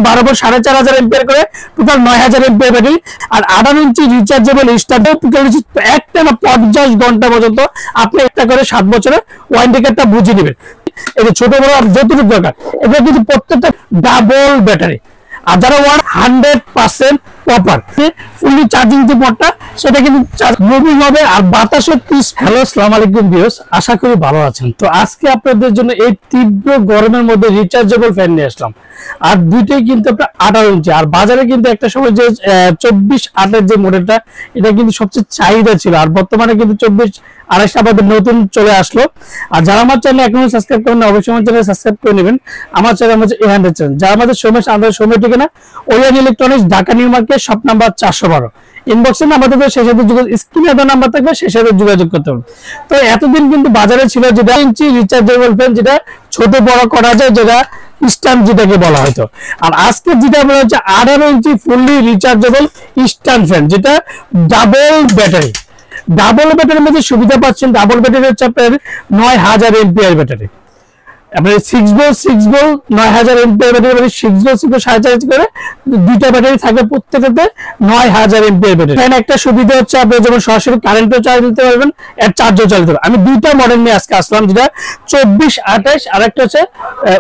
12 volt 4500 ampere করে total 9000 ampere battery. আর 18 ইঞ্চি rechargeable starter একটানা 50 ঘন্টা পর্যন্ত আপনি একটা করে 7 বছরের ওয়ারেন্টি কার্ডটা বুঝে নেবেন। এই যে ছোট বড় যতটুকু দরকার, এটা কিন্তু প্রত্যেকটা ডাবল ব্যাটারি। আর যারা 100% কপার ফুললি চার্জিং যে পটটা সেটা কিন্তু মুভিং হবে আর বাতাসও পিস। হ্যালো, আসসালামু আলাইকুম ভিউয়ার্স, আশা করি ভালো আছেন। তো আজকে আপনাদের জন্য এই তীব্র গরমের মধ্যে রিচার্জেবল ফ্যান নিয়ে আসলাম। আর দুইটাই কিন্তু আপনার 18 ইঞ্চি। আর বাজারে কিন্তু একটা সময় যে 24/8 যে মডেলটা, এটা কিন্তু সবচেয়ে চাহিদা ছিল। আর বর্তমানে কিন্তু 24/28 আমাদের নতুন চলে আসলো। আর যারা আমার চ্যানেল এখনো সাবস্ক্রাইব করেন, অবশ্যই আমার চ্যানেল সাবস্ক্রাইব করে নেবেন। আমার চ্যানেল হচ্ছে A100 চ্যানেল। যারা আমাদের সময় ঠিকানা Orion electronics, Dhaka new market, shop number 412। ইনবক্সে আমাদের সেই সাথে স্ক্রিনে দেওয়া নাম্বার থাকবে, সেই সাথে যোগাযোগ করতে হবে। তো এতদিন কিন্তু বাজারে ছিল যেটা ইঞ্চি রিচার্জেবল ফ্যান, যেটা ছোট বড় করা যায়, যেটা স্ট্যান্ড যেটাকে বলা হয়তো। আর আজকে যেটা আমরা হচ্ছে 18 ইঞ্চি ফুললি রিচার্জেবল স্ট্যান্ড ফ্যান, যেটা ডাবল ব্যাটারি। ডাবল ব্যাটারির মধ্যে সুবিধা পাচ্ছেন। ডাবল ব্যাটারি হচ্ছে আপনার 9000 এম্পিয়ার ব্যাটারি। আপনার 6 ভোল্ট 9000 এম্পিয়ার ব্যাটারি, 6 ভোল্ট 4.5 করে দুইটা ব্যাটারি থাকবে, প্রত্যেকটাতে 9000 এম্পিয়ার ব্যাটারি। এখানে একটা সুবিধা হচ্ছে আপনি যেমন সরাসরি কারেন্টও চার্জ দিতে পারবেন, এর চার্জও চালাতে পারবেন। আমি দুইটা মডেল নিয়ে আজকে আসলাম, যেটা 24/28 আর একটা হচ্ছে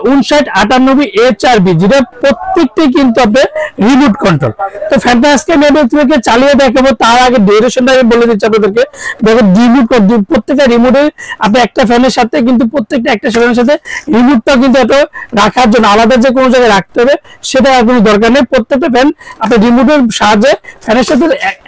5998 HRB, যেটা প্রত্যেকটাই কিন্তু আপনার রিমোট কন্ট্রোল। তো ফ্যানটা আজকে আমি আপনাদেরকে চালিয়ে দেখাবো। তার আগে ডিউরেশনটা আমি বলে দিচ্ছি আপনাদেরকে। দেখুন প্রত্যেকটা রিমোটে আপনি একটা ফ্যানের সাথে কিন্তু প্রত্যেকটা একটা ফ্যানের সাথে রিমোটটা কিন্তু এত রাখার জন্য আলাদা যে কোনো জায়গায় রাখতে হবে সেটা আর কোনো দরকার নেই। প্রত্যেকটা ফ্যান আপনি রিমোটের সাহায্যে ফ্যানের সাথে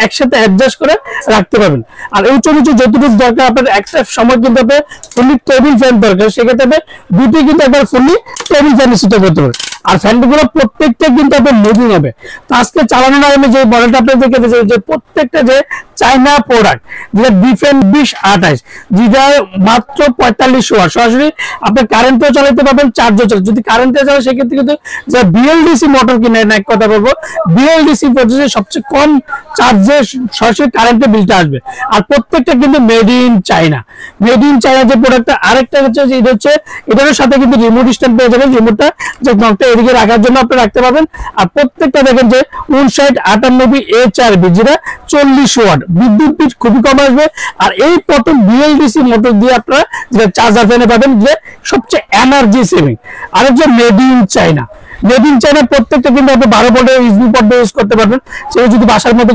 একসাথে অ্যাডজাস্ট করে রাখতে পারবেন। আর উঁচু নিচু যতটুকু দরকার আপনার একটা সময় কিন্তু আপনার ফুললি টেবিল ফ্যান দরকার, সেক্ষেত্রে আপনি দুটি কিন্তু একবার ফুললি টেবিল ফ্যান সেটা করতে পারবেন। আর ফ্যানগুলো প্রত্যেকটা কিন্তু আপনার মুভিং হবে। তো আজকে চালানোর আগে যে মডেলটা আপনাদেরকে দেখেছি, যে প্রত্যেকটা যে চাইনা প্রোডাক্ট, যেটা ডিফেন্স 2028, যেটা মাত্র 45 ওয়াট, সরাসরি আপনার কারেন্টও চালাতে পারবেন, চার্জও চালাতে। যদি কারেন্টে চালান সেক্ষেত্রে কিন্তু যে বিএলডিসি মোটর কিনে এক কথা বলবো, বিএলডিসি পদ্ধতিতে সবচেয়ে কম চার্জে সরাসরি কারেন্টের বিলটা আসবে। আর প্রত্যেকটা কিন্তু made in China. Made in চাইনা যে প্রোডাক্টটা। আরেকটা হচ্ছে যে এটা হচ্ছে এটার সাথে কিন্তু রিমোট স্ট্যান্ড পেয়ে যাবেন। রিমোটটা যে নকটা এদিকে রাখার জন্য আপনি রাখতে পারবেন। আর প্রত্যেকটা দেখেন যে 5998 HRB, যেটা 40 ওয়াট, বিদ্যুৎ বিল খুবই কম আসবে। আর এই প্রথম বিএলডিসি মোটর দিয়ে আপনারা যেটা চার্জার ফ্যানে পাবেন, যে সবচেয়ে এনার্জি সেভিং। আর হচ্ছে made in China. Made in China প্রত্যেকটা কিন্তু আপনি 12 ভোল্টের ইউএসবি পোর্ট ইউজ করতে পারবেন। সেটা যদি বাসার মধ্যে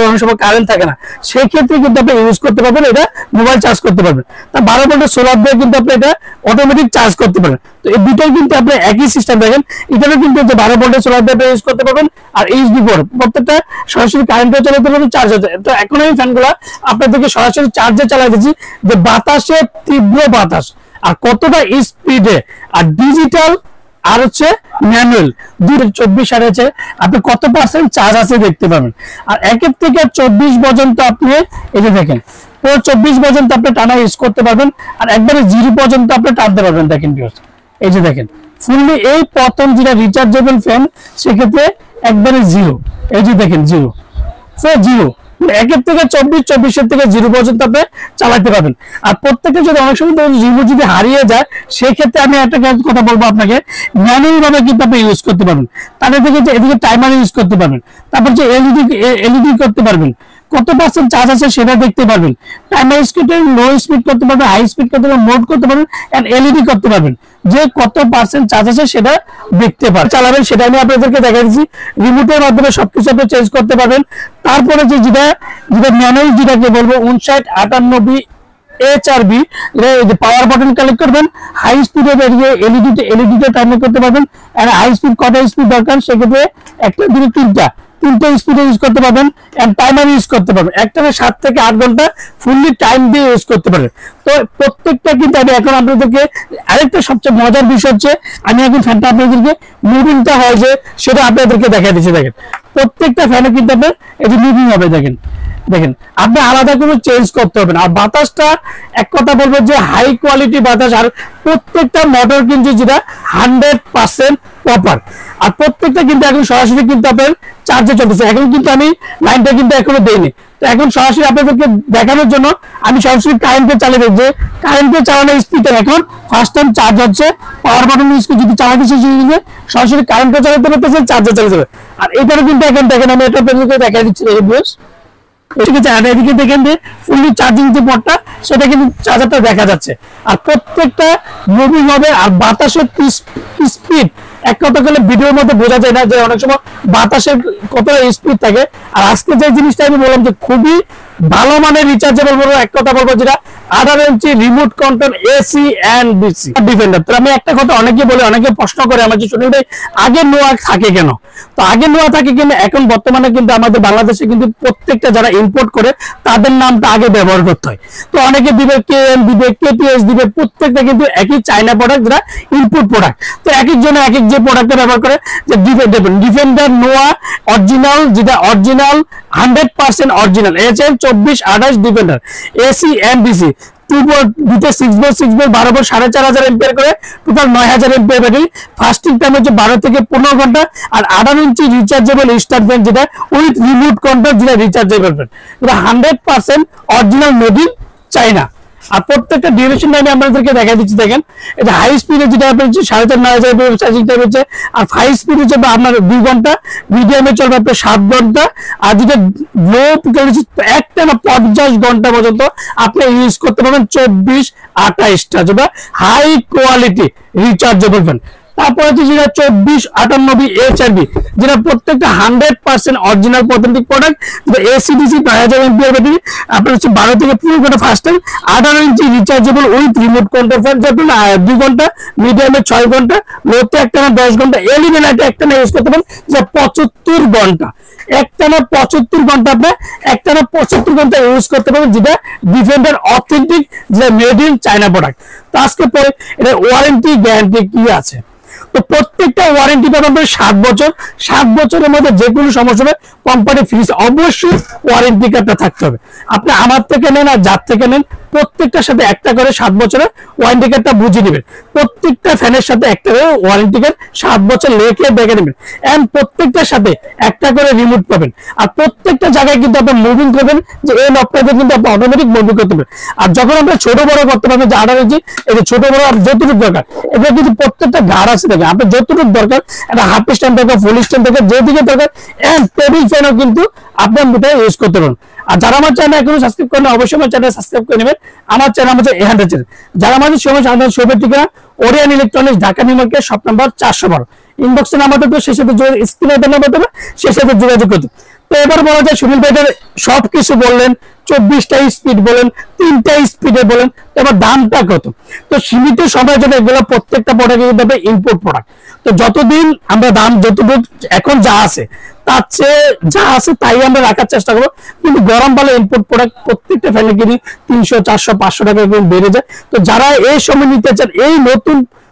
অনেক সময় কারেন্ট থাকে না, সেই ক্ষেত্রে কিন্তু আপনি ইউজ করতে পারবেন। এটা মোবাইল চার্জ করতে পারবেন। তা 12 ভোল্টের সোলার দিয়ে কিন্তু আপনি এটা অটোমেটিক চার্জ করতে পারেন। তো এই দুটোই কিন্তু আপনি একই সিস্টেম দেখেন। এটারও কিন্তু 12 ভোল্টের সোলার দিয়ে ইউজ করতে পারবেন। আর ইউএসবি পোর্ট প্রত্যেকটা সরাসরি কারেন্টও চালাতে পারবেন, চার্জ হতে। তো এখন আমি ফ্যানগুলো আপনাদেরকে সরাসরি চার্জে চালাই দিচ্ছি, যে বাতাসে তীব্র বাতাস আর কতটা স্পিডে। আর ডিজিটাল আর হচ্ছে ম্যানুয়াল 24/8 আছে, আপনি কত পার্সেন্ট চার্জ আছে দেখতে পাবেন। আর 1 থেকে 24 পর্যন্ত আপনি এই যে দেখেন, পুরো 24 পর্যন্ত আপনি টানা ইউজ করতে পারবেন। আর একবারে 0 পর্যন্ত আপনি টানতে পারবেন। দেখেন এই যে দেখেন ফুললি এই প্রথম যেটা রিচার্জেবল ফ্যান, সেক্ষেত্রে একবারে 0। এই যে দেখেন 0 1 থেকে 24 থেকে 0 পর্যন্ত আপনি চালাতে পারবেন। আর প্রত্যেকটা যদি অনেক সময় রিমোট যদি হারিয়ে যায়, সেক্ষেত্রে আমি একটা কথা বলবো আপনাকে, ম্যানুয়াল ভাবে কিন্তু আপনি ইউজ করতে পারবেন। তাদের থেকে যে এদিকে টাইমার ইউজ করতে পারবেন, তারপর যে এলইডি করতে পারবেন, কত পার্সেন্ট চার্জ আছে সেটা দেখতে পারবেন। টাইমার স্পিডে লো স্পিড করতে পারবেন, হাই স্পিড করতে পারবেন, মোড করতে পারবেন, এন্ড এলইডি করতে পারবেন, যে কত পার্সেন্ট চার্জ আছে সেটা দেখতে পারবেন। চালাবেন সেটা আমি আপনাদেরকে দেখা দিচ্ছি। রিমোটের মাধ্যমে সবকিছু আপনি চেঞ্জ করতে পারবেন। তারপরে যে যেটা ম্যানুয়াল যেটাকে বলবো 5998 HRB, এটা পাওয়ার বাটন কালেক্ট করবেন। হাই স্পিডে এলইডিতে টাইমিং করতে পারবেন। আর হাই স্পিড কটা স্পিড দরকার, সেক্ষেত্রে একটা দুটো তিনটা স্পিডে ইউজ করতে পারবেন। এন্ড টাইমার ইউজ করতে পারবেন। একটানা 7 থেকে 8 ঘন্টা ফুললি টাইম দিয়ে ইউজ করতে পারবেন। তো প্রত্যেকটা কিন্তু আমি এখন আপনাদেরকে আরেকটা সবচেয়ে মজার বিষয় হচ্ছে, আমি এখন ফ্যানটা আপনাদেরকে মুভিংটা হয় যে সেটা আপনাদেরকে দেখা দিচ্ছি। দেখেন প্রত্যেকটা ফ্যানে কিন্তু আপনার এই যে মুভিং হবে। দেখেন আপনি আলাদা কোনো চেঞ্জ করতে হবে না। আর বাতাসটা এক কথা বলবো যে হাই কোয়ালিটি বাতাস। আর প্রত্যেকটা মোটর কিন্তু যেটা 100% প্রপার। আর প্রত্যেকটা কিন্তু এখন সরাসরি কিন্তু আপনার চার্জে চলতেছে, এখন কিন্তু আমি লাইনটা কিন্তু এখনো দেইনি। তো এখন সরাসরি আপনাদেরকে দেখানোর জন্য আমি সরাসরি কারেন্টে চালিয়ে দিই, যে কারেন্টে চালানোর স্পিডে এখন ফার্স্ট টাইম চার্জ হচ্ছে। পাওয়ার বাটন ইউজ করে যদি চালাতে চাই সরাসরি কারেন্টে চালাতে পারতেছেন, চার্জে চালিয়ে যাবে। আর এটারও কিন্তু এখন দেখেন আমি এটা দেখা দিচ্ছি, ঠিক আছে। আর এদিকে দেখেন যে ফুললি চার্জিং যে পটটা সেটা কিন্তু চার্জারটা দেখা যাচ্ছে। আর প্রত্যেকটা মুভিং হবে। আর বাতাসের স্পিড এক কথা বলে ভিডিওর মধ্যে বোঝা যায় না যে অনেক সময় বাতাসের কতটা স্পিড থাকে। আর আজকে যে জিনিসটা আমি বললাম যে খুবই ভালো মানের রিচার্জেবল বলবো, এক কথা বলবো যেটা 18 inch remote control AC and DC defender. তো আমি একটা কথা অনেকে বলে, অনেকে প্রশ্ন করে আমার যে সুনীল ভাই আগে নোয়া থাকে কেন? তো আগে নোয়া থাকে কিন্তু এখন বর্তমানে কিন্তু আমাদের বাংলাদেশে কিন্তু প্রত্যেকটা যারা ইম্পোর্ট করে তাদের নামটা আগে ব্যবহার করতে হয়। তো অনেকে দিবে কেএন দিবে, কেটিএস দিবে, প্রত্যেকটা কিন্তু একই চায়না প্রোডাক্ট, যারা ইনপুট প্রোডাক্ট। তো এক একজনে এক এক যে প্রোডাক্টটা ব্যবহার করে, যে ডিফেন্ডার নোয়া অরিজিনাল, যেটা original 100% original HM 2428 Defender AC and DC 2 volt, দুটো 6 ভোল্ট 6 ভোল্ট 12 ভোল্ট 4500 এম্পিয়ার করে total 9000 ampere battery. Fasting time হচ্ছে 12 থেকে 15 ঘন্টা। আর 18 ইঞ্চি রিচার্জেবল স্টার ফ্যান, যেটা উইথ রিমোট কন্ট্রোল, যেটা রিচার্জেবল ফ্যান, যেটা 100% অরিজিনাল মেড ইন চায়না। আর প্রত্যেকটা ডিউরেশন আমি আপনাদেরকে দেখা দিচ্ছি, দেখেন এটা হাই স্পিডে যেটা আপনার 9500 চার্জিং টাইম হচ্ছে। আর 5 স্পিড হচ্ছে আপনার 2 ঘন্টা, মিডিয়ামে চলবে আপনার 7 ঘন্টা। আর যেটা লো একটানা 50 ঘন্টা পর্যন্ত আপনি ইউজ করতে পারবেন 24-28টা, যেটা হাই কোয়ালিটি রিচার্জেবল ফ্যান। তারপর হচ্ছে যেটা 2498 HRB, যেটা প্রত্যেকটা 100% অরিজিনাল অথেন্টিক প্রোডাক্ট, যেটা এসিডিসি 9000 এমপিআর ব্যাটারি। আপনার হচ্ছে 12 থেকে 15 ঘন্টা ফাস্ট টাইম। 18 ইঞ্চি rechargeable with remote control fan, যেটা 2 ঘন্টা, মিডিয়ামে 6 ঘন্টা, লোতে একটানা 10 ঘন্টা, এলইডি লাইটে একটানা ইউজ করতে পারেন যা 75 ঘন্টা। একটানা 75 ঘন্টা আপনার একটানা 75 ঘন্টা ইউজ করতে পারবেন, যেটা ডিফেন্ডার অথেন্টিক, যেটা মেড ইন চায়না প্রোডাক্ট। তো আজকে পরে এটা ওয়ারেন্টি গ্যারান্টি কি আছে? তো প্রত্যেকটা ওয়ারেন্টি পাবেন 7 বছর। 7 বছরের মধ্যে যে কোনো সমস্যা হবে কোম্পানি ফ্রিজ, অবশ্যই ওয়ারেন্টি কার্ডটা থাকতে হবে। আপনি আমার থেকে নেন আর যার থেকে নেন, প্রত্যেকটার সাথে একটা করে 7 বছরের ওয়ারেন্টি কার্ডটা বুঝে নেবেন। প্রত্যেকটা ফ্যানের সাথে একটা করে ওয়ারেন্টি কার্ড 7 বছর লেখে দেখে নেবেন। এন্ড প্রত্যেকটার সাথে একটা করে রিমোট পাবেন। আর প্রত্যেকটা জায়গায় কিন্তু আপনি মুভিং করবেন, যে এই নবটাতে কিন্তু আপনি অটোমেটিক মুভিং করতে পারবেন। আর যখন আপনি ছোট বড় করতে পারবেন, যে 18 ইঞ্চি এই যে ছোট বড় যতটুকু দরকার, এটা কিন্তু প্রত্যেকটা ঘাড় আছে দেখেন, আপনার যতটুকু দরকার, একটা হাফ স্ট্যান্ড দরকার, ফুল স্ট্যান্ড দরকার, যেদিকে দরকার, এন্ড টেবিল ফ্যানও কিন্তু আপনার মোটাই ইউজ করতে পারেন। আর যারা আমার চ্যানেল এখনো সাবস্ক্রাইব করেন, অবশ্যই আমার চ্যানেল সাবস্ক্রাইব করে নেবেন। আমার চ্যানেল হচ্ছে এহান্ডার চ্যানেল। যারা আমাদের সময় সাধারণ শোভের ঠিকানা Orion electronics, Dhaka new market, shop number 412, ইনবক্সে নাম্বার দেবো, সেই সাথে স্ক্রিনে নাম্বার দেবো, সেই সাথে যোগাযোগ করতে। তো এবার বলা যায় সুনীল ভাইদের সবকিছু বললেন, 24টা স্পিড বলেন, 3টা স্পিডে বলেন, এবার দামটা কত? তো সীমিত সময়ের জন্য এগুলো প্রত্যেকটা প্রোডাক্ট কিন্তু হবে ইম্পোর্ট প্রোডাক্ট। তো যতদিন আমরা দাম যতটুকু এখন যা আছে তার চেয়ে যা আছে তাই আমরা রাখার চেষ্টা করবো। কিন্তু গরম কালে ইম্পোর্ট প্রোডাক্ট প্রত্যেকটা ফ্যানে কিনি 300, 400, 500 টাকা বেড়ে যায়। তো যারা এই সময় নিতে চান এই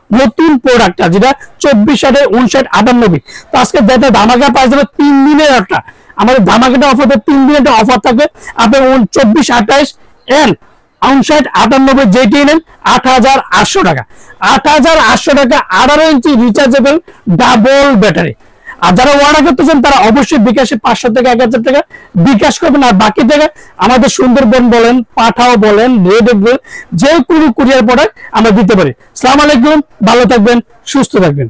নতুন প্রোডাক্টটা, যেটা 24 59 98, তো আজকে যেটা ধামাকা পাওয়া যাবে 3 দিনের একটা আমাদের ধামাকাটা অফার, 3 দিনের একটা অফার থাকবে। আপনি 24, 28 এন্ড 59, 98 যেটি নেন 8800 টাকা। 8800 টাকা 18 ইঞ্চি রিচার্জেবল ডাবল ব্যাটারি। আর যারা অর্ডার করতে চান তারা অবশ্যই বিকাশে 500 থেকে 1000 টাকা বিকাশ করবেন। আর বাকি টাকা আমাদের সুন্দরবন বলেন, পাঠাও বলেন, রেড যে কোনো কুরিয়ার প্রোডাক্ট আমরা দিতে পারি। আসসালামু আলাইকুম, ভালো থাকবেন, সুস্থ থাকবেন।